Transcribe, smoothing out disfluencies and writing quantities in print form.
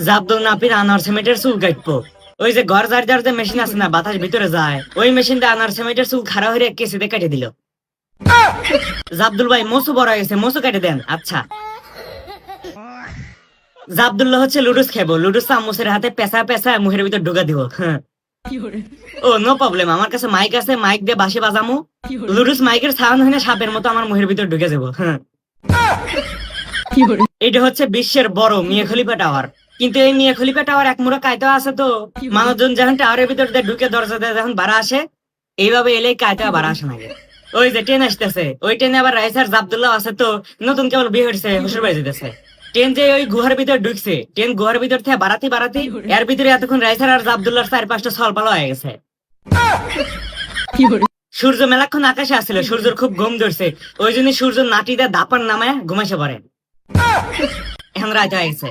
জাবদুল নাপির আনার সিমেন্টের চুল কাটবো। ওই যে ঘর ঝাড় দেওয়ার যে মেশিন আছে না, বাতাস ভিতরে যায়, ওই মেশিনটা আনার সিমেন্টের চুল খাড়া হয়ে কেসিতে কেটে দিল। জাবদুল ভাই মোসু বড় হয়ে গেছে, মোসু কেটে দেন। আচ্ছা। জাবদুল্লাহ হচ্ছে লুডুস খাবো, লুডুস চামচের হাতে পেঁচা পেঁচা মুখের ভিতর ঢুকা দিব। হ্যাঁ। ও নো প্রবলেম, আমার কাছে মাইক আছে, মাইক দিয়ে বাঁশি বাজামু। লুডুস মাইকের সাউন্ড হয়ে সাপের মতো আমার মুখের ভিতর ঢুকে যাবো। হ্যাঁ। এটা হচ্ছে বিশ্বের বড় মিয়া খলিফা টাওয়ার। কিন্তু এই মিয়া খলিফা টাওয়ার এক মুড়ো কায়তা আছে তো, মানুষজন যখন টাওয়ারের ভিতর দিয়ে ঢুকে দরজা দিয়ে যখন বাড়া আসে, এইভাবে এলেই কায়তা বাড়া আসে নাকি। ওই যে ট্রেন আসতেছে, ওই ট্রেনে আবার রাইসার জাবদুল্লাহ আছে তো, নতুন কেবল বিয়ে হয়েছে, শ্বশুর বাড়ি যেতেছে। ট্রেন যে ওই গুহার ভিতর ঢুকছে, ট্রেন গুহার ভিতর থেকে বাড়াতে বাড়াতে এর ভিতরে এতক্ষণ রাইসার আর জাবদুল্লাহর 4-5টা সলপালো হয়ে গেছে। সূর্য মেলাক্ষণ আকাশে আসছিল, সূর্যের খুব ঘুম ধরছে, ওই জন্য সূর্য নাটিতে দাপার নামায় ঘুমাইছে পড়ে। এখন রাত হয়ে গেছে।